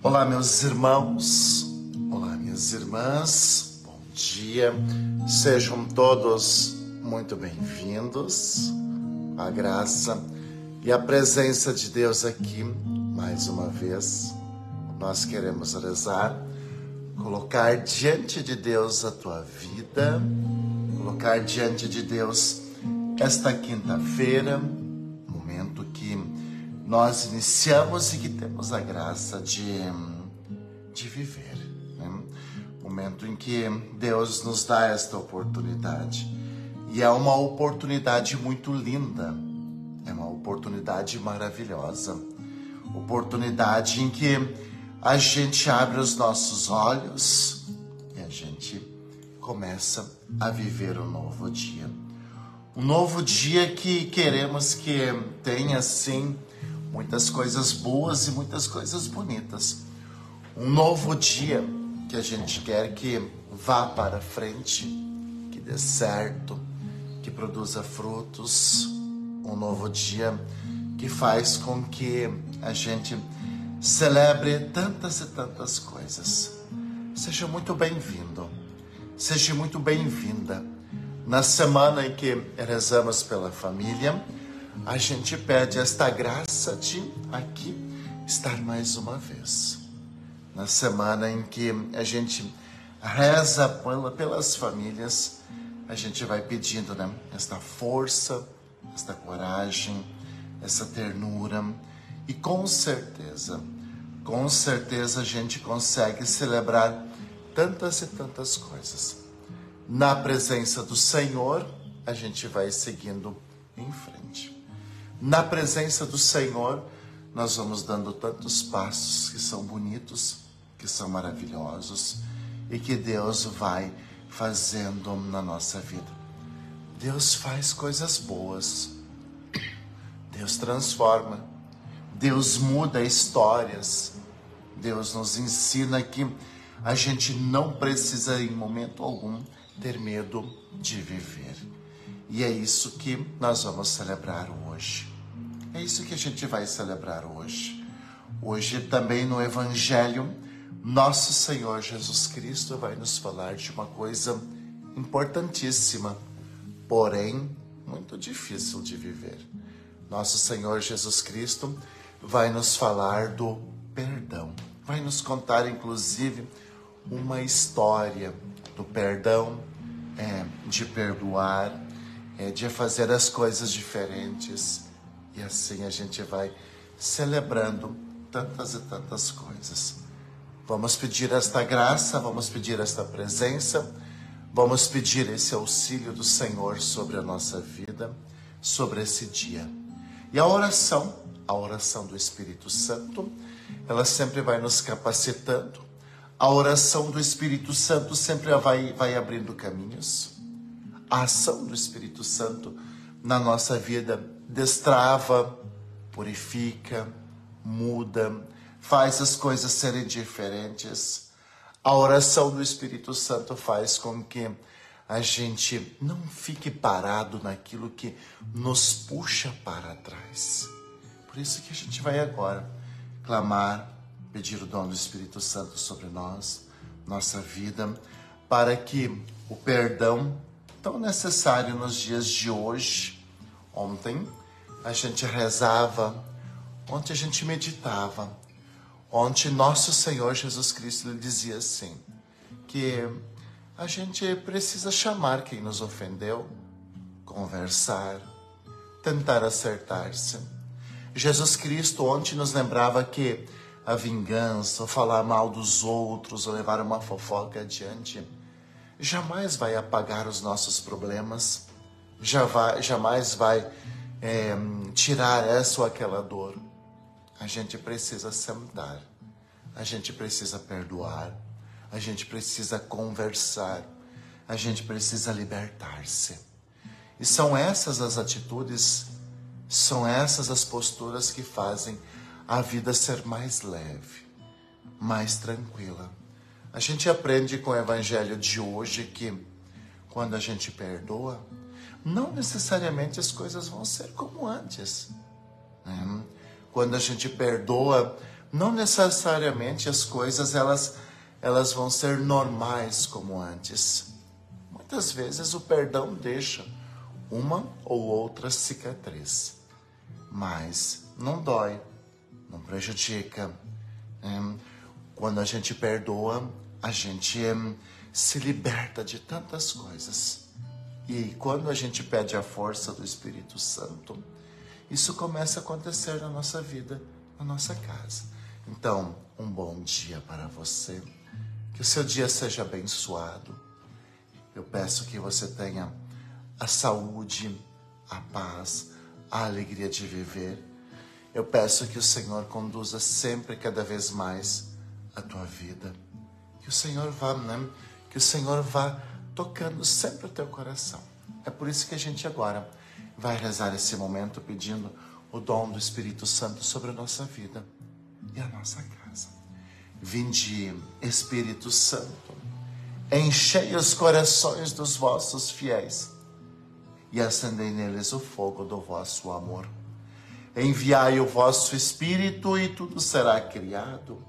Olá, meus irmãos, olá, minhas irmãs, bom dia, sejam todos muito bem-vindos. A graça e a presença de Deus aqui, mais uma vez, nós queremos rezar, colocar diante de Deus a tua vida, colocar diante de Deus esta quinta-feira, momento que nós iniciamos e que temos a graça de viver, né? Momento em que Deus nos dá esta oportunidade. E é uma oportunidade muito linda, é uma oportunidade maravilhosa, oportunidade em que a gente abre os nossos olhos e a gente começa a viver um novo dia. Um novo dia que queremos que tenha, sim, muitas coisas boas e muitas coisas bonitas. Um novo dia que a gente quer que vá para frente, que dê certo, que produza frutos. Um novo dia que faz com que a gente celebre tantas e tantas coisas. Seja muito bem-vindo, seja muito bem-vinda. Na semana em que rezamos pela família, a gente pede esta graça de aqui estar mais uma vez. Na semana em que a gente reza pelas famílias, a gente vai pedindo, né, esta força, esta coragem, essa ternura. E com certeza a gente consegue celebrar tantas e tantas coisas. Na presença do Senhor, a gente vai seguindo em frente. Na presença do Senhor, nós vamos dando tantos passos que são bonitos, que são maravilhosos e que Deus vai fazendo na nossa vida. Deus faz coisas boas, Deus transforma, Deus muda histórias, Deus nos ensina que a gente não precisa em momento algum ter medo de viver. E é isso que nós vamos celebrar hoje. É isso que a gente vai celebrar hoje. Hoje também no Evangelho, nosso Senhor Jesus Cristo vai nos falar de uma coisa importantíssima, porém muito difícil de viver. Nosso Senhor Jesus Cristo vai nos falar do perdão. Vai nos contar, inclusive, uma história do perdão, de perdoar, de fazer as coisas diferentes. E assim a gente vai celebrando tantas e tantas coisas. Vamos pedir esta graça, vamos pedir esta presença, vamos pedir esse auxílio do Senhor sobre a nossa vida, sobre esse dia. E a oração do Espírito Santo, ela sempre vai nos capacitando. A oração do Espírito Santo sempre vai abrindo caminhos. A ação do Espírito Santo na nossa vida destrava, purifica, muda, faz as coisas serem diferentes. A oração do Espírito Santo faz com que a gente não fique parado naquilo que nos puxa para trás. Por isso que a gente vai agora clamar, pedir o dom do Espírito Santo sobre nós, nossa vida, para que o perdão tão necessário nos dias de hoje. Ontem a gente rezava, ontem a gente meditava, ontem nosso Senhor Jesus Cristo lhe dizia assim, que a gente precisa chamar quem nos ofendeu, conversar, tentar acertar-se. Jesus Cristo ontem nos lembrava que a vingança, ou falar mal dos outros, ou levar uma fofoca adiante, jamais vai apagar os nossos problemas, jamais vai tirar essa ou aquela dor. A gente precisa sentar, a gente precisa perdoar, a gente precisa conversar, a gente precisa libertar-se. E são essas as atitudes, são essas as posturas que fazem a vida ser mais leve, mais tranquila. A gente aprende com o Evangelho de hoje que quando a gente perdoa, não necessariamente as coisas vão ser como antes. Quando a gente perdoa, não necessariamente as coisas elas vão ser normais como antes. Muitas vezes o perdão deixa uma ou outra cicatriz, mas não dói, não prejudica. Quando a gente perdoa, a gente se liberta de tantas coisas. E quando a gente pede a força do Espírito Santo, isso começa a acontecer na nossa vida, na nossa casa. Então, um bom dia para você. Que o seu dia seja abençoado. Eu peço que você tenha a saúde, a paz, a alegria de viver. Eu peço que o Senhor conduza sempre, cada vez mais, a tua vida. Que o Senhor vá tocando sempre o teu coração. É por isso que a gente agora vai rezar esse momento pedindo o dom do Espírito Santo sobre a nossa vida e a nossa casa. Vinde, Espírito Santo, enchei os corações dos vossos fiéis e acendei neles o fogo do vosso amor. Enviai o vosso Espírito e tudo será criado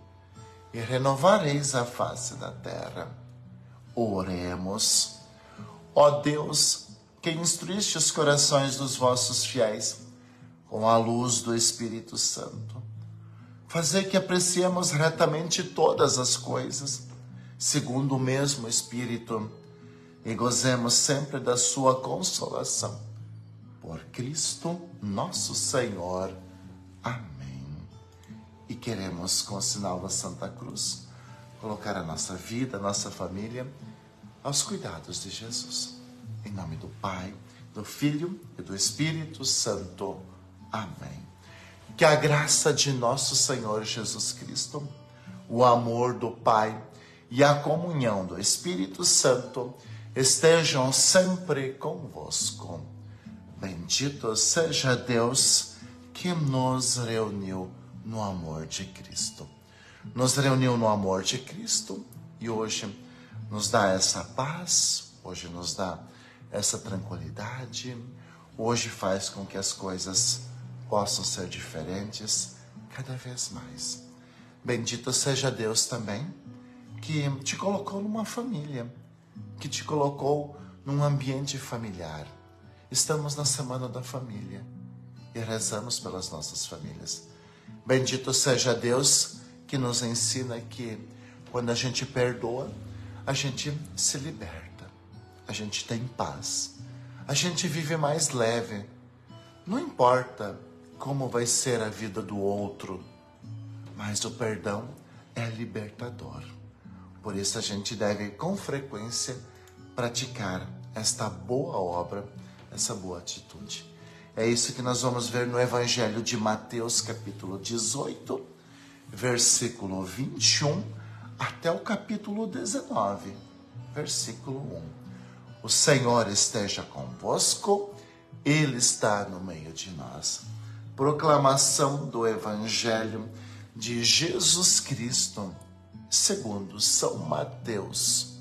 e renovareis a face da terra. Oremos. Ó Deus, que instruíste os corações dos vossos fiéis com a luz do Espírito Santo, fazei que apreciemos retamente todas as coisas, segundo o mesmo Espírito, e gozemos sempre da sua consolação. Por Cristo nosso Senhor. Amém. E queremos, com o sinal da Santa Cruz, colocar a nossa vida, a nossa família, aos cuidados de Jesus. Em nome do Pai, do Filho e do Espírito Santo. Amém. Que a graça de nosso Senhor Jesus Cristo, o amor do Pai e a comunhão do Espírito Santo estejam sempre convosco. Bendito seja Deus que nos reuniu no amor de Cristo. Nos reuniu no amor de Cristo e hoje nos dá essa paz, hoje nos dá essa tranquilidade, hoje faz com que as coisas possam ser diferentes cada vez mais. Bendito seja Deus também que te colocou numa família, que te colocou num ambiente familiar. Estamos na Semana da Família e rezamos pelas nossas famílias. Bendito seja Deus que nos ensina que quando a gente perdoa, a gente se liberta, a gente tem paz, a gente vive mais leve. Não importa como vai ser a vida do outro, mas o perdão é libertador. Por isso a gente deve com frequência praticar esta boa obra, essa boa atitude. É isso que nós vamos ver no Evangelho de Mateus, capítulo 18, versículo 21, até o capítulo 19, versículo 1. O Senhor esteja convosco, Ele está no meio de nós. Proclamação do Evangelho de Jesus Cristo, segundo São Mateus.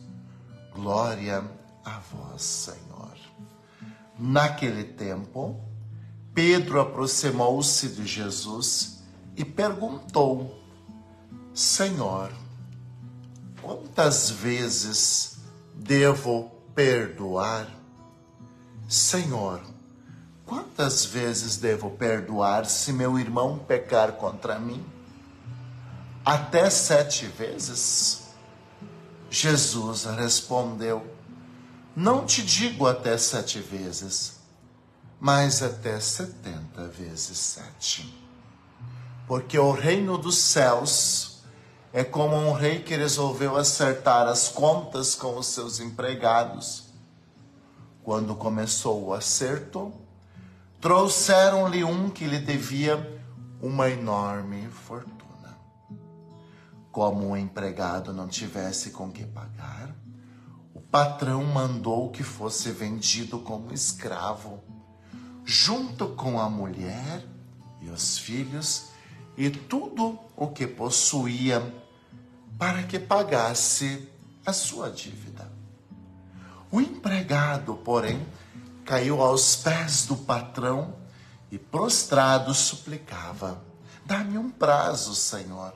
Glória a vós, Senhor. Naquele tempo, Pedro aproximou-se de Jesus e perguntou: Senhor, quantas vezes devo perdoar? Senhor, quantas vezes devo perdoar se meu irmão pecar contra mim? Até 7 vezes? Jesus respondeu: Não te digo até 7 vezes, mas até 70 vezes 7. Porque o reino dos céus é como um rei que resolveu acertar as contas com os seus empregados. Quando começou o acerto, trouxeram-lhe um que lhe devia uma enorme fortuna. Como o empregado não tivesse com que pagar, o patrão mandou que fosse vendido como escravo, junto com a mulher e os filhos e tudo o que possuía, para que pagasse a sua dívida. O empregado, porém, caiu aos pés do patrão e prostrado suplicava: Dá-me um prazo, Senhor.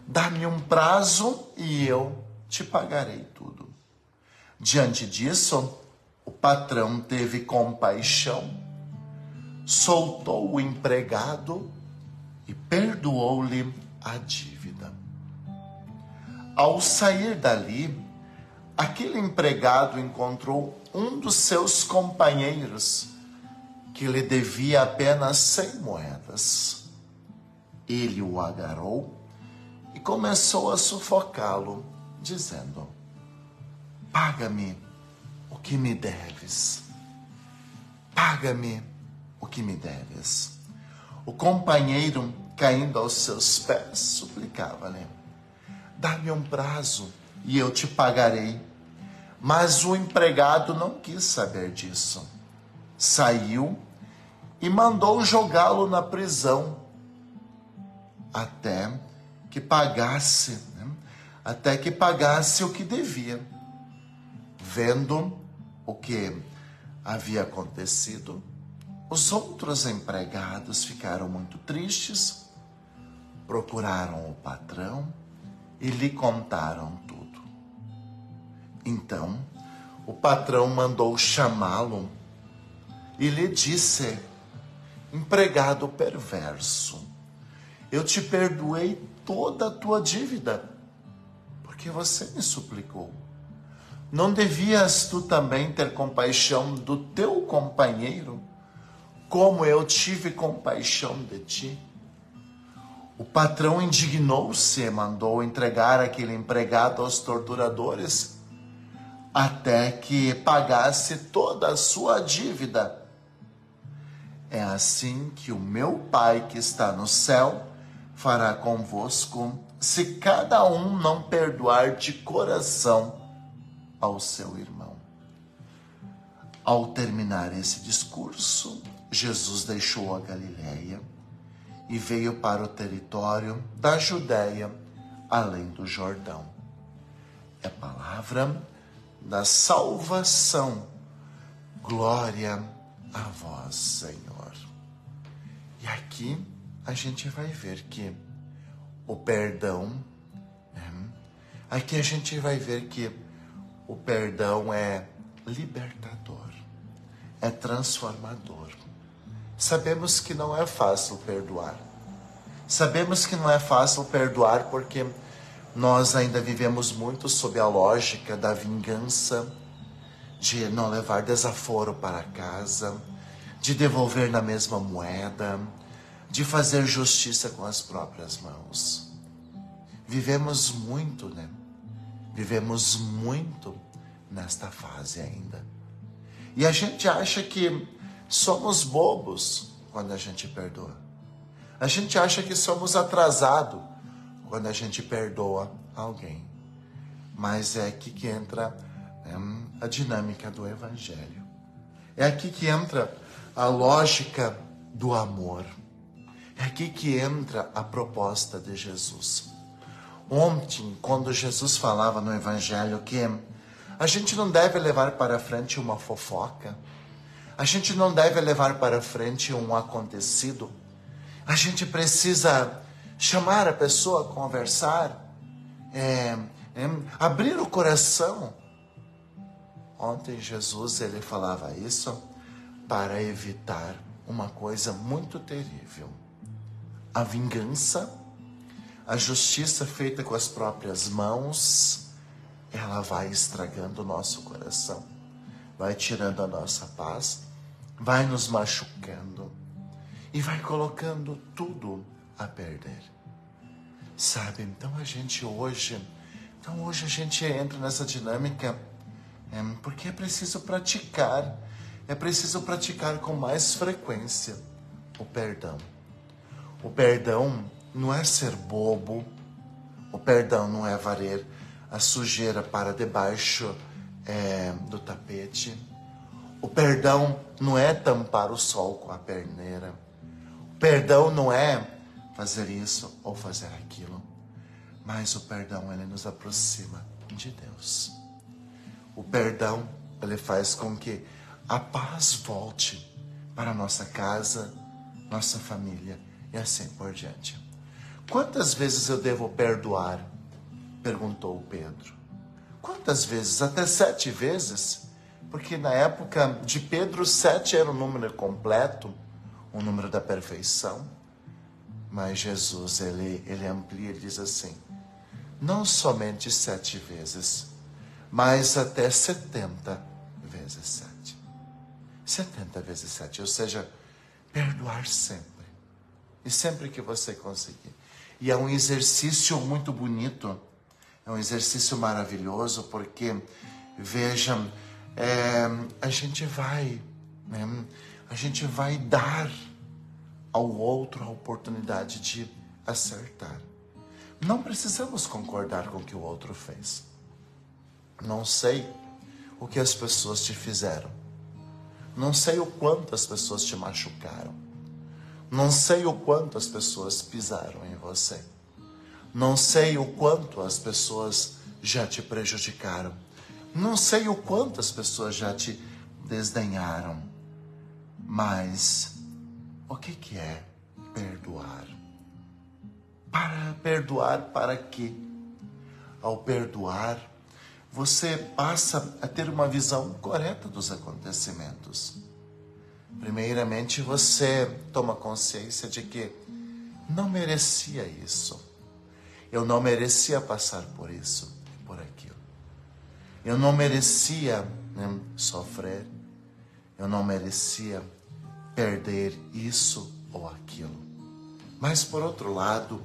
Dá-me um prazo e eu te pagarei tudo. Diante disso, o patrão teve compaixão, soltou o empregado e perdoou-lhe a dívida. Ao sair dali, aquele empregado encontrou um dos seus companheiros que lhe devia apenas 100 moedas. Ele o agarrou e começou a sufocá-lo, dizendo: paga-me o que me deves. Paga-me o que me deves. O companheiro, caindo aos seus pés, suplicava-lhe: dá-me um prazo e eu te pagarei. Mas o empregado não quis saber disso. Saiu e mandou jogá-lo na prisão até que pagasse o que devia. Vendo o que havia acontecido, os outros empregados ficaram muito tristes, procuraram o patrão e lhe contaram tudo. Então, o patrão mandou chamá-lo e lhe disse: empregado perverso, eu te perdoei toda a tua dívida, porque você me suplicou. Não devias tu também ter compaixão do teu companheiro, como eu tive compaixão de ti? O patrão indignou-se e mandou entregar aquele empregado aos torturadores, até que pagasse toda a sua dívida. É assim que o meu Pai que está no céu fará convosco, se cada um não perdoar de coração ao seu irmão. Ao terminar esse discurso, Jesus deixou a Galileia e veio para o território da Judéia, além do Jordão. É palavra da salvação. Glória a vós, Senhor. E aqui a gente vai ver que o perdão, aqui a gente vai ver que o perdão é libertador, é transformador. Sabemos que não é fácil perdoar. Sabemos que não é fácil perdoar porque nós ainda vivemos muito sob a lógica da vingança, de não levar desaforo para casa, de devolver na mesma moeda, de fazer justiça com as próprias mãos. Vivemos muito, Vivemos muito nesta fase ainda. E a gente acha que somos bobos quando a gente perdoa. A gente acha que somos atrasados quando a gente perdoa alguém. Mas é aqui que entra a dinâmica do Evangelho. É aqui que entra a lógica do amor. É aqui que entra a proposta de Jesus. Ontem, quando Jesus falava no Evangelho que a gente não deve levar para frente uma fofoca, a gente não deve levar para frente um acontecido, a gente precisa chamar a pessoa, conversar, abrir o coração. Ontem Jesus ele falava isso para evitar uma coisa muito terrível: a vingança. A justiça feita com as próprias mãos, ela vai estragando o nosso coração, vai tirando a nossa paz, vai nos machucando e vai colocando tudo a perder. Sabe, então hoje a gente entra nessa dinâmica porque é preciso praticar com mais frequência o perdão. O perdão não é ser bobo, o perdão não é varrer a sujeira para debaixo do tapete, o perdão não é tampar o sol com a perneira, o perdão não é fazer isso ou fazer aquilo, mas o perdão ele nos aproxima de Deus. O perdão ele faz com que a paz volte para a nossa casa, nossa família e assim por diante. Quantas vezes eu devo perdoar? Perguntou Pedro. Quantas vezes? Até 7 vezes? Porque na época de Pedro, 7 era o número completo, o número da perfeição. Mas Jesus, ele amplia, ele diz assim, não somente 7 vezes, mas até 70 vezes 7. 70 vezes 7, ou seja, perdoar sempre. E sempre que você conseguir. E é um exercício muito bonito, é um exercício maravilhoso, porque, vejam, a gente vai dar ao outro a oportunidade de acertar. Não precisamos concordar com o que o outro fez. Não sei o que as pessoas te fizeram. Não sei o quanto as pessoas te machucaram. Não sei o quanto as pessoas pisaram em você. Não sei o quanto as pessoas já te prejudicaram. Não sei o quanto as pessoas já te desdenharam. Mas o que é perdoar? Para quê? Ao perdoar, você passa a ter uma visão correta dos acontecimentos. Primeiramente, você toma consciência de que não merecia isso. Eu não merecia passar por isso, por aquilo. Eu não merecia sofrer. Eu não merecia perder isso ou aquilo. Mas, por outro lado,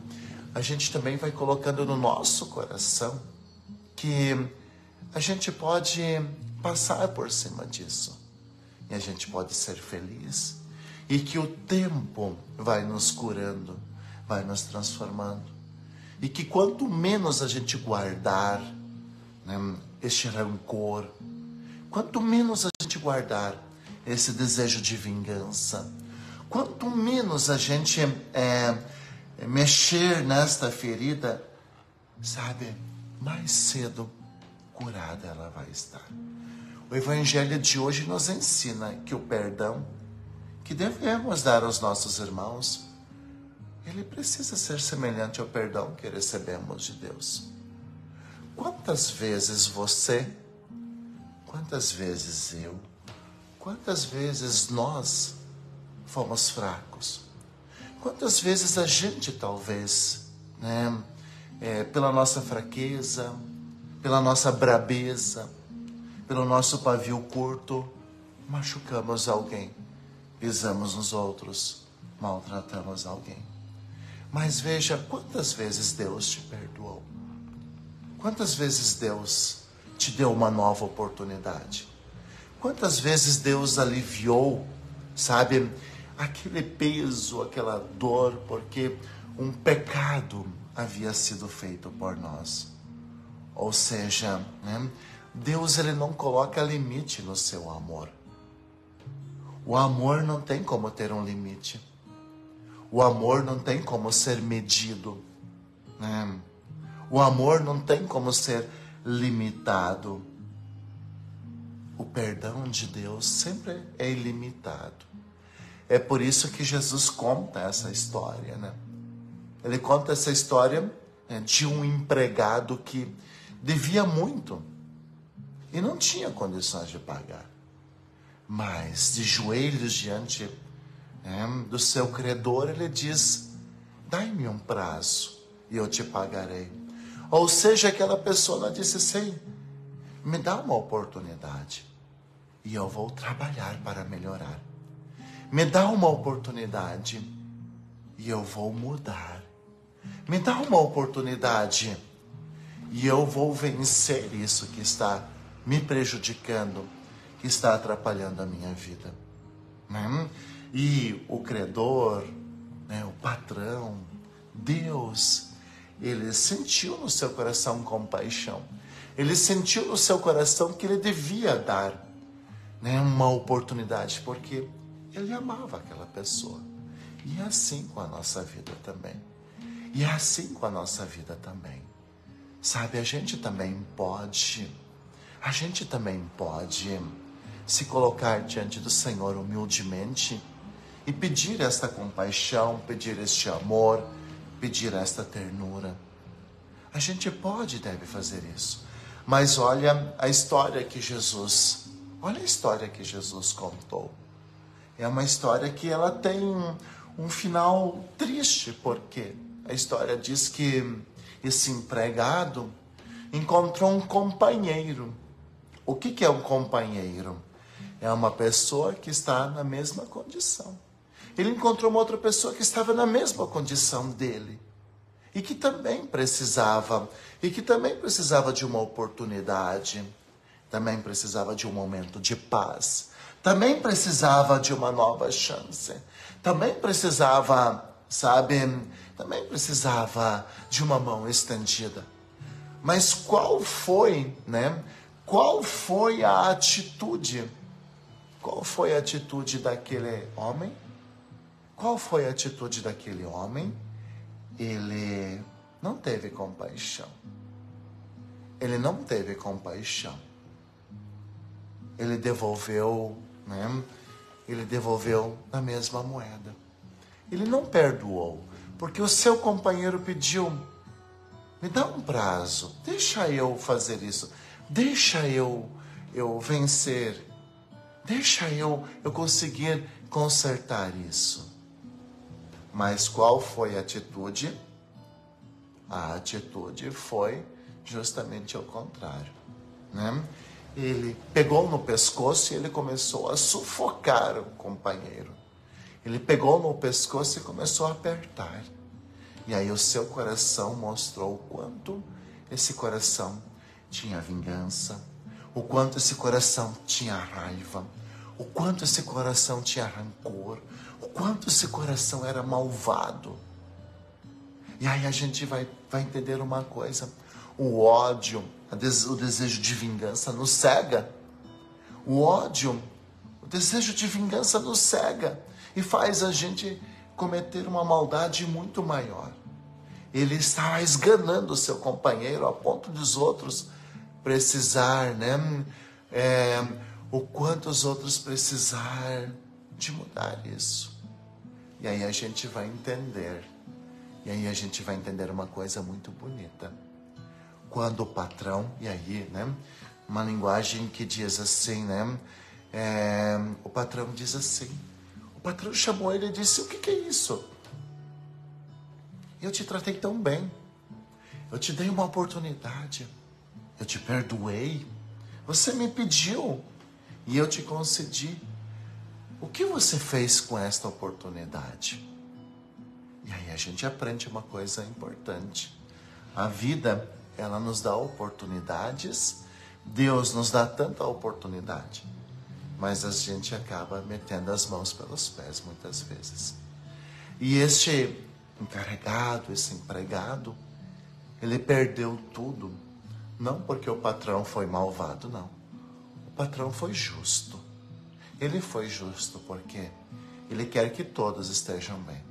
a gente também vai colocando no nosso coração que a gente pode passar por cima disso. E a gente pode ser feliz. E que o tempo vai nos curando, vai nos transformando. E que quanto menos a gente guardar este rancor, quanto menos a gente guardar esse desejo de vingança, quanto menos a gente mexer nesta ferida, sabe, mais cedo curada ela vai estar. O Evangelho de hoje nos ensina que o perdão que devemos dar aos nossos irmãos, ele precisa ser semelhante ao perdão que recebemos de Deus. Quantas vezes você, quantas vezes eu, quantas vezes nós fomos fracos? Quantas vezes a gente talvez, pela nossa fraqueza, pela nossa brabeza, pelo nosso pavio curto, machucamos alguém, pisamos nos outros, maltratamos alguém. Mas veja, quantas vezes Deus te perdoou? Quantas vezes Deus te deu uma nova oportunidade? Quantas vezes Deus aliviou, sabe, aquele peso, aquela dor, porque um pecado havia sido feito por nós. Ou seja, Deus, ele não coloca limite no seu amor. O amor não tem como ter um limite. O amor não tem como ser medido. O amor não tem como ser limitado. O perdão de Deus sempre é ilimitado. É por isso que Jesus conta essa história, Ele conta essa história de um empregado que devia muito e não tinha condições de pagar. Mas, de joelhos diante do seu credor, ele diz, dai-me um prazo e eu te pagarei. Ou seja, aquela pessoa disse, sim, me dá uma oportunidade e eu vou trabalhar para melhorar. Me dá uma oportunidade e eu vou mudar. Me dá uma oportunidade e eu vou vencer isso que está me prejudicando, que está atrapalhando a minha vida. E o credor, o patrão, Deus, ele sentiu no seu coração compaixão. Ele sentiu no seu coração que ele devia dar uma oportunidade, porque ele amava aquela pessoa. E é assim com a nossa vida também. E é assim com a nossa vida também. Sabe, a gente também pode se colocar diante do Senhor humildemente e pedir esta compaixão, pedir este amor, pedir esta ternura. A gente pode e deve fazer isso. Mas olha a história que Jesus contou. É uma história que ela tem um final triste, porque a história diz que esse empregado encontrou um companheiro. O que é um companheiro? É uma pessoa que está na mesma condição. Ele encontrou uma outra pessoa que estava na mesma condição dele. E que também precisava de uma oportunidade, também precisava de um momento de paz, também precisava de uma nova chance, também precisava de uma mão estendida. Mas qual foi a atitude? Qual foi a atitude daquele homem? Qual foi a atitude daquele homem? Ele não teve compaixão. Ele não teve compaixão. Ele devolveu, Ele devolveu na mesma moeda. Ele não perdoou, porque o seu companheiro pediu: me dá um prazo, deixa eu fazer isso, deixa eu vencer, deixa eu conseguir consertar isso. Mas qual foi a atitude? A atitude foi justamente ao contrário, Ele pegou no pescoço e ele começou a sufocar o companheiro. Ele pegou no pescoço e começou a apertar. E aí o seu coração mostrou o quanto esse coração tinha vingança, o quanto esse coração tinha raiva, o quanto esse coração tinha rancor, o quanto esse coração era malvado. E aí a gente vai entender uma coisa: o ódio, o desejo de vingança nos cega. O ódio, o desejo de vingança nos cega e faz a gente cometer uma maldade muito maior. Ele está esganando o seu companheiro a ponto dos outros precisar, o quanto os outros precisar de mudar isso. E aí a gente vai entender. E aí a gente vai entender uma coisa muito bonita. Quando o patrão, e aí, uma linguagem que diz assim, o patrão diz assim, o patrão chamou ele e disse: o que é isso? Eu te tratei tão bem, eu te dei uma oportunidade, eu te perdoei, você me pediu e eu te concedi. O que você fez com esta oportunidade? E aí a gente aprende uma coisa importante. A vida, ela nos dá oportunidades, Deus nos dá tanta oportunidade, mas a gente acaba metendo as mãos pelos pés muitas vezes. E este encarregado, esse empregado, ele perdeu tudo, não porque o patrão foi malvado, não. O patrão foi justo. Ele foi justo porque ele quer que todos estejam bem.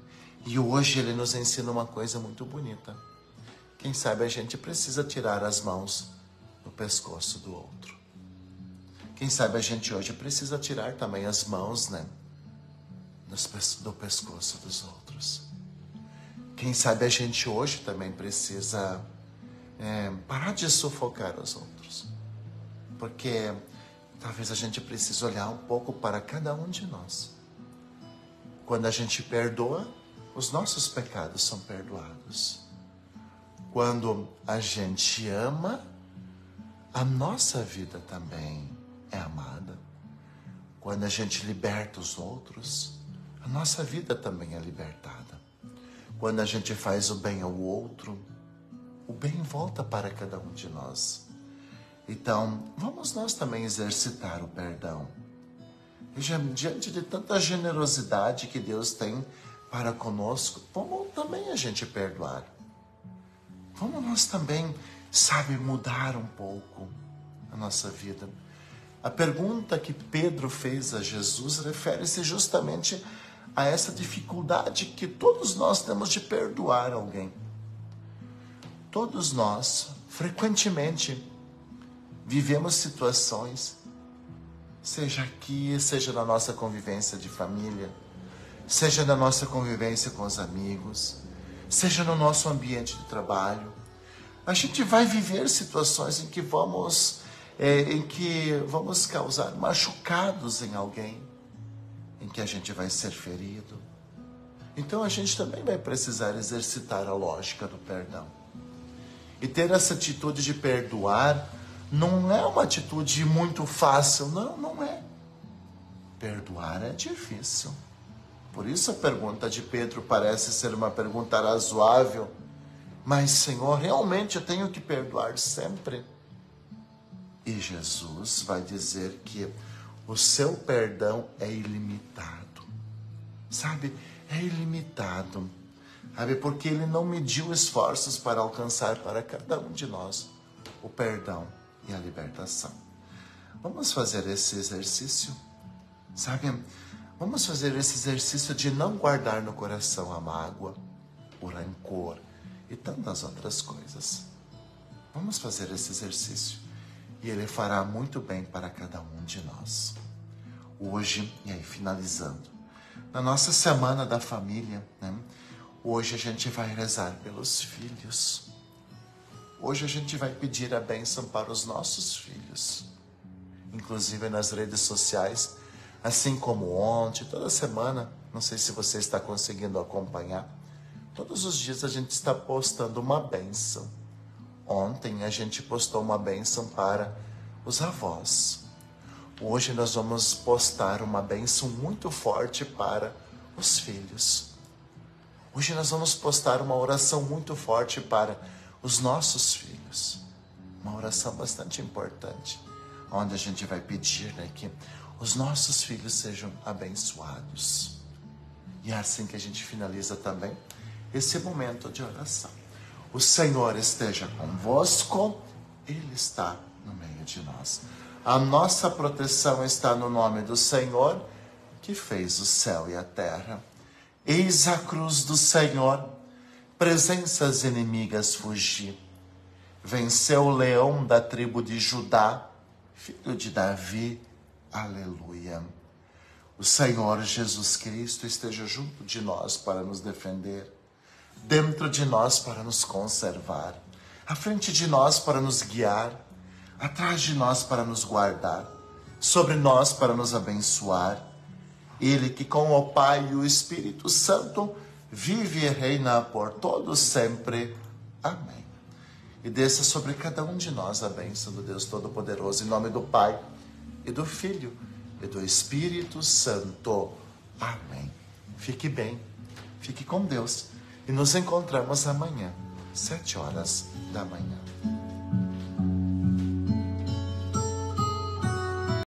E hoje ele nos ensina uma coisa muito bonita. Quem sabe a gente precisa tirar as mãos do pescoço do outro. Quem sabe a gente hoje precisa tirar também as mãos, do pescoço dos outros. Quem sabe a gente hoje também precisa parar de sufocar os outros. Porque talvez a gente precise olhar um pouco para cada um de nós. Quando a gente perdoa, os nossos pecados são perdoados. Quando a gente ama, a nossa vida também é amada. Quando a gente liberta os outros, a nossa vida também é libertada. Quando a gente faz o bem ao outro, o bem volta para cada um de nós. Então, vamos nós também exercitar o perdão. E diante de tanta generosidade que Deus tem para conosco, vamos também a gente perdoar. Vamos nós também, mudar um pouco a nossa vida. A pergunta que Pedro fez a Jesus refere-se justamente a essa dificuldade que todos nós temos de perdoar alguém. Todos nós, frequentemente, vivemos situações, seja aqui, seja na nossa convivência de família, seja na nossa convivência com os amigos, seja no nosso ambiente de trabalho. A gente vai viver situações em que vamos causar machucados em alguém, em que a gente vai ser ferido. Então a gente também vai precisar exercitar a lógica do perdão. E ter essa atitude de perdoar não é uma atitude muito fácil, não é. Perdoar é difícil. Por isso a pergunta de Pedro parece ser uma pergunta razoável. Mas, Senhor, realmente eu tenho que perdoar sempre? E Jesus vai dizer que o seu perdão é ilimitado. Sabe? É ilimitado. Sabe? Porque ele não mediu esforços para alcançar para cada um de nós o perdão e a libertação. Vamos fazer esse exercício? Sabe? Vamos fazer esse exercício de não guardar no coração a mágoa, o rancor e tantas outras coisas. Vamos fazer esse exercício e ele fará muito bem para cada um de nós. Hoje, e aí finalizando, na nossa semana da família, né? Hoje a gente vai rezar pelos filhos. Hoje a gente vai pedir a bênção para os nossos filhos. Inclusive nas redes sociais, assim como ontem, toda semana, não sei se você está conseguindo acompanhar, todos os dias a gente está postando uma bênção. Ontem a gente postou uma bênção para os avós. Hoje nós vamos postar uma bênção muito forte para os filhos. Hoje nós vamos postar uma oração muito forte para os nossos filhos. Uma oração bastante importante, onde a gente vai pedir, né, que os nossos filhos sejam abençoados. E é assim que a gente finaliza também esse momento de oração. O Senhor esteja convosco, Ele está no meio de nós. A nossa proteção está no nome do Senhor, que fez o céu e a terra. Eis a cruz do Senhor, presenças inimigas fugir. Venceu o leão da tribo de Judá, filho de Davi, aleluia. O Senhor Jesus Cristo esteja junto de nós para nos defender, dentro de nós para nos conservar, à frente de nós para nos guiar, atrás de nós para nos guardar, sobre nós para nos abençoar. Ele que com o Pai e o Espírito Santo vive e reina por todos sempre. Amém. E desça sobre cada um de nós a bênção do Deus Todo-Poderoso, em nome do Pai, e do Filho, e do Espírito Santo. Amém. Fique bem, fique com Deus, e nos encontramos amanhã, 7 horas da manhã.